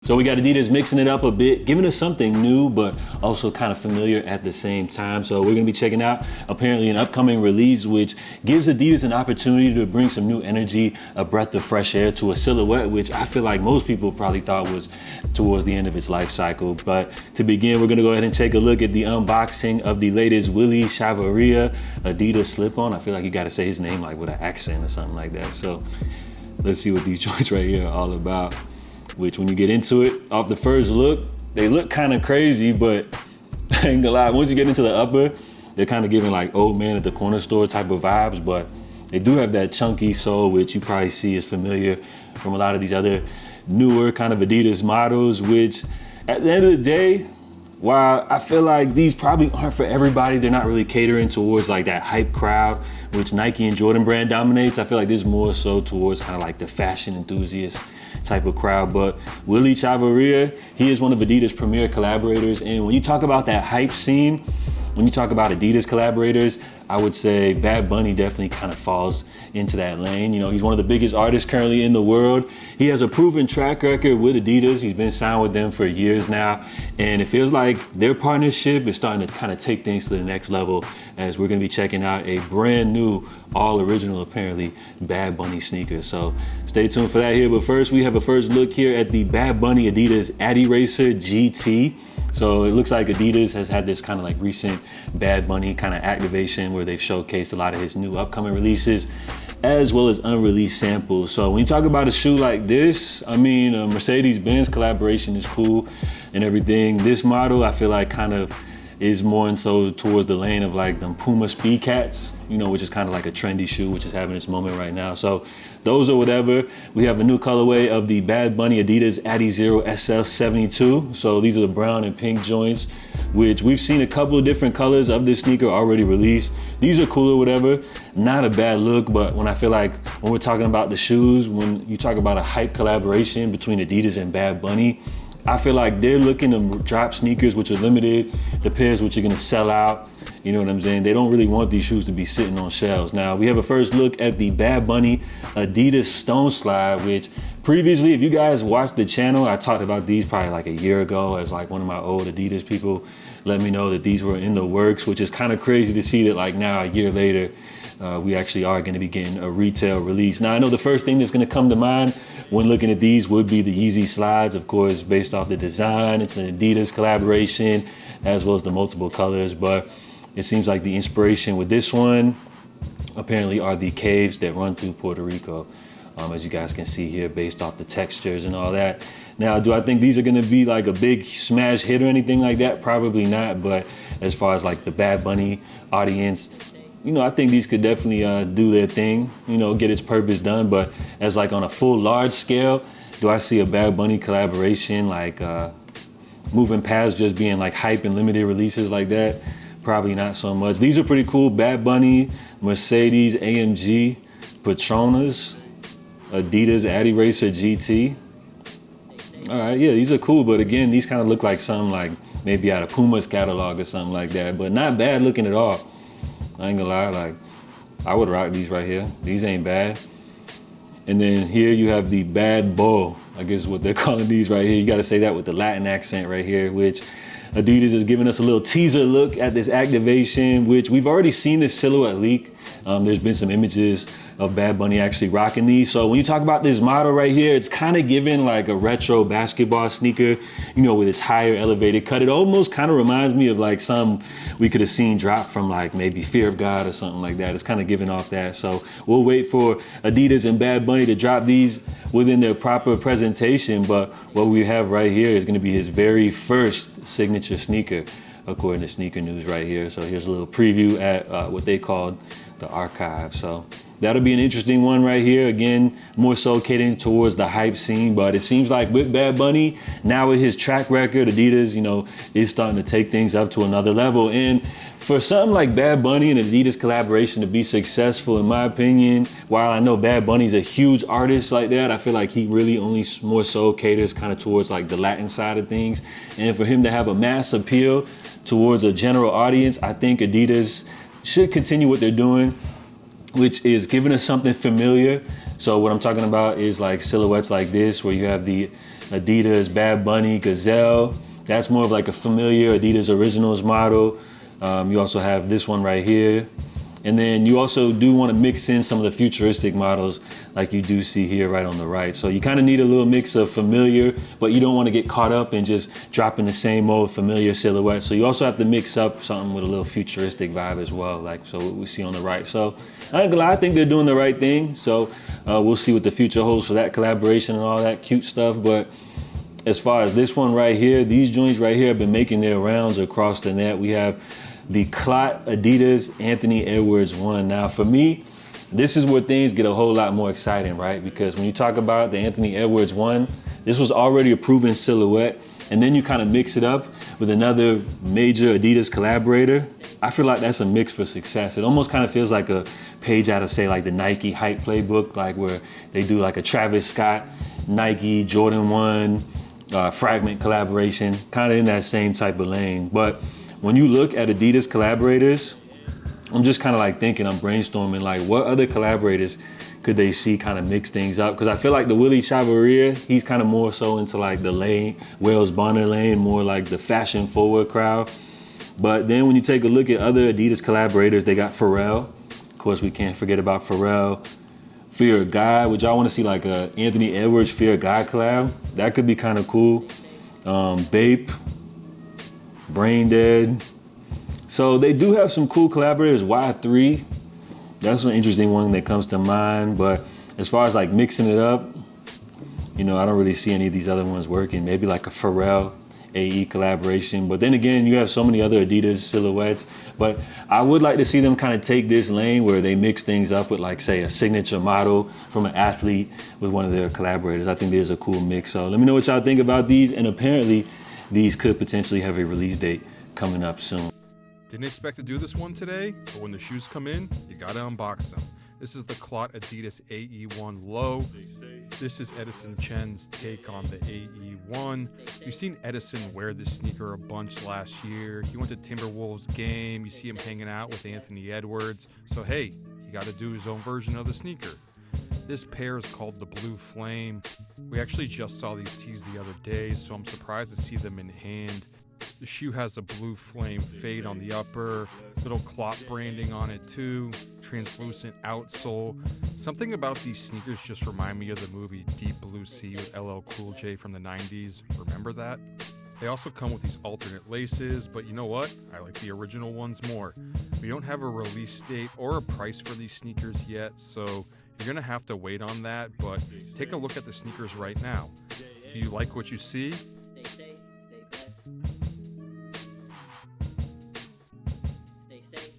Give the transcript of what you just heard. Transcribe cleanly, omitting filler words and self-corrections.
So we got Adidas mixing it up a bit, giving us something new, but also kind of familiar at the same time. So we're gonna be checking out apparently an upcoming release, which gives Adidas an opportunity to bring some new energy, a breath of fresh air to a silhouette, which I feel like most people probably thought was towards the end of its life cycle. But to begin, we're gonna go ahead and take a look at the unboxing of the latest Willy Chavarria Adidas slip-on. I feel like you gotta say his name like with an accent or something like that. So let's see what these joints right here are all about. Which when you get into it, off the first look, they look kind of crazy, but I ain't gonna lie, once you get into the upper, they're kind of giving like old man at the corner store type of vibes, but they do have that chunky sole, which you probably see is familiar from a lot of these other newer kind of Adidas models, which at the end of the day, while I feel like these probably aren't for everybody, they're not really catering towards like that hype crowd, which Nike and Jordan brand dominates. I feel like this is more so towards kind of like the fashion enthusiast type of crowd. But Willy Chavarria, he is one of Adidas' premier collaborators. And when you talk about that hype scene, when you talk about Adidas collaborators, I would say Bad Bunny definitely kind of falls into that lane. You know, he's one of the biggest artists currently in the world. He has a proven track record with Adidas. He's been signed with them for years now. And it feels like their partnership is starting to kind of take things to the next level, as we're gonna be checking out a brand new, all original, apparently, Bad Bunny sneaker. So stay tuned for that here. But first, we have a first look here at the Bad Bunny Adidas Adiracer GT. So it looks like Adidas has had this kind of like recent Bad Bunny kind of activation where they've showcased a lot of his new upcoming releases as well as unreleased samples. So when you talk about a shoe like this, I mean, a Mercedes-Benz collaboration is cool and everything. This model, I feel like kind of is more and so towards the lane of like them Puma Speed Cats, you know, which is kind of like a trendy shoe, which is having its moment right now. So those are whatever. We have a new colorway of the Bad Bunny Adidas Adizero SL72. So these are the brown and pink joints, which we've seen a couple of different colors of this sneaker already released. These are cool or whatever. Not a bad look, but when I feel like when we're talking about the shoes, when you talk about a hype collaboration between Adidas and Bad Bunny, I feel like they're looking to drop sneakers which are limited, the pairs which are gonna sell out. You know what I'm saying? They don't really want these shoes to be sitting on shelves. Now, we have a first look at the Bad Bunny Adidas Stone Slide, which previously, if you guys watched the channel, I talked about these probably like a year ago as like one of my old Adidas people let me know that these were in the works, which is kind of crazy to see that like now a year later, we actually are gonna be getting a retail release. Now, I know the first thing that's gonna come to mind when looking at these would be the Yeezy slides, of course, based off the design. It's an Adidas collaboration, as well as the multiple colors, but it seems like the inspiration with this one apparently are the caves that run through Puerto Rico, as you guys can see here, based off the textures and all that. Now, do I think these are gonna be like a big smash hit or anything like that? Probably not, but as far as like the Bad Bunny audience, you know, I think these could definitely do their thing, you know, get its purpose done. But as like on a full large scale, do I see a Bad Bunny collaboration like moving past just being like hype and limited releases like that? Probably not so much. These are pretty cool. Bad Bunny, Mercedes, AMG, Petronas, Adidas Adiracer GT. All right, yeah, these are cool. But again, these kind of look like something like maybe out of Puma's catalog or something like that, but not bad looking at all. I ain't gonna lie, like, I would rock these right here. These ain't bad. And then here you have the Bad Bull, I guess is what they're calling these right here. You gotta say that with the Latin accent right here, which Adidas is giving us a little teaser look at this activation, which we've already seen this silhouette leak. There's been some images of Bad Bunny actually rocking these. So when you talk about this model right here, it's kind of giving like a retro basketball sneaker, you know, with its higher elevated cut. It almost kind of reminds me of like some we could have seen drop from like maybe Fear of God or something like that. It's kind of giving off that. So we'll wait for Adidas and Bad Bunny to drop these within their proper presentation. But what we have right here is gonna be his very first signature sneaker, according to Sneaker News right here. So here's a little preview at what they called the archive. So that'll be an interesting one right here. Again, more so catering towards the hype scene, but it seems like with Bad Bunny, now with his track record, Adidas, you know, is starting to take things up to another level. And for something like Bad Bunny and Adidas collaboration to be successful, in my opinion, while I know Bad Bunny's a huge artist like that, I feel like he really only more so caters kind of towards like the Latin side of things. And for him to have a mass appeal towards a general audience, I think Adidas should continue what they're doing, which is giving us something familiar. So what I'm talking about is like silhouettes like this, where you have the Adidas Bad Bunny Gazelle. That's more of like a familiar Adidas Originals model. You also have this one right here. And then you also do want to mix in some of the futuristic models like you do see here right on the right. So you kind of need a little mix of familiar, but you don't want to get caught up in just dropping the same old familiar silhouette. So you also have to mix up something with a little futuristic vibe as well, like so what we see on the right. So I think they're doing the right thing. So we'll see what the future holds for that collaboration and all that cute stuff. But as far as this one right here, these joints right here have been making their rounds across the net. We have the Clot Adidas Anthony Edwards 1. Now for me, this is where things get a whole lot more exciting, right? Because when you talk about the Anthony Edwards 1, this was already a proven silhouette, and then you kind of mix it up with another major Adidas collaborator. I feel like that's a mix for success. It almost kind of feels like a page out of, say, like the Nike Hype Playbook, like where they do like a Travis Scott, Nike, Jordan 1, Fragment collaboration, kind of in that same type of lane. But when you look at Adidas collaborators, I'm just kind of like thinking, I'm brainstorming like what other collaborators could they see kind of mix things up? Because I feel like the Willy Chavarria, he's kind of more so into like the lane, Wales Bonner lane, more like the fashion forward crowd. But then when you take a look at other Adidas collaborators, they got Pharrell. Of course, we can't forget about Pharrell. Fear of God, would y'all want to see like a Anthony Edwards Fear of God collab? That could be kind of cool. Bape. Brain Dead. So they do have some cool collaborators. Y3, that's an interesting one that comes to mind. But as far as like mixing it up, you know, I don't really see any of these other ones working. Maybe like a Pharrell AE collaboration. But then again, you have so many other Adidas silhouettes. But I would like to see them kind of take this lane where they mix things up with like, say, a signature model from an athlete with one of their collaborators. I think there's a cool mix. So let me know what y'all think about these. And apparently, these could potentially have a release date coming up soon. Didn't expect to do this one today, but when the shoes come in, you gotta unbox them. This is the Clot Adidas AE1 Low. This is Edison Chen's take on the AE1. You've seen Edison wear this sneaker a bunch last year. He went to Timberwolves game. You see him hanging out with Anthony Edwards. So hey, he got to do his own version of the sneaker. This pair is called the Blue Flame. We actually just saw these tees the other day, so I'm surprised to see them in hand. The shoe has a blue flame fade on the upper, little Clot branding on it too, translucent outsole. Something about these sneakers just remind me of the movie Deep Blue Sea with LL Cool J from the 90s. Remember that? They also come with these alternate laces, but you know what? I like the original ones more. We don't have a release date or a price for these sneakers yet, so you're gonna have to wait on that, but take a look at the sneakers right now. Do you like what you see? Stay safe, stay blessed. Stay safe.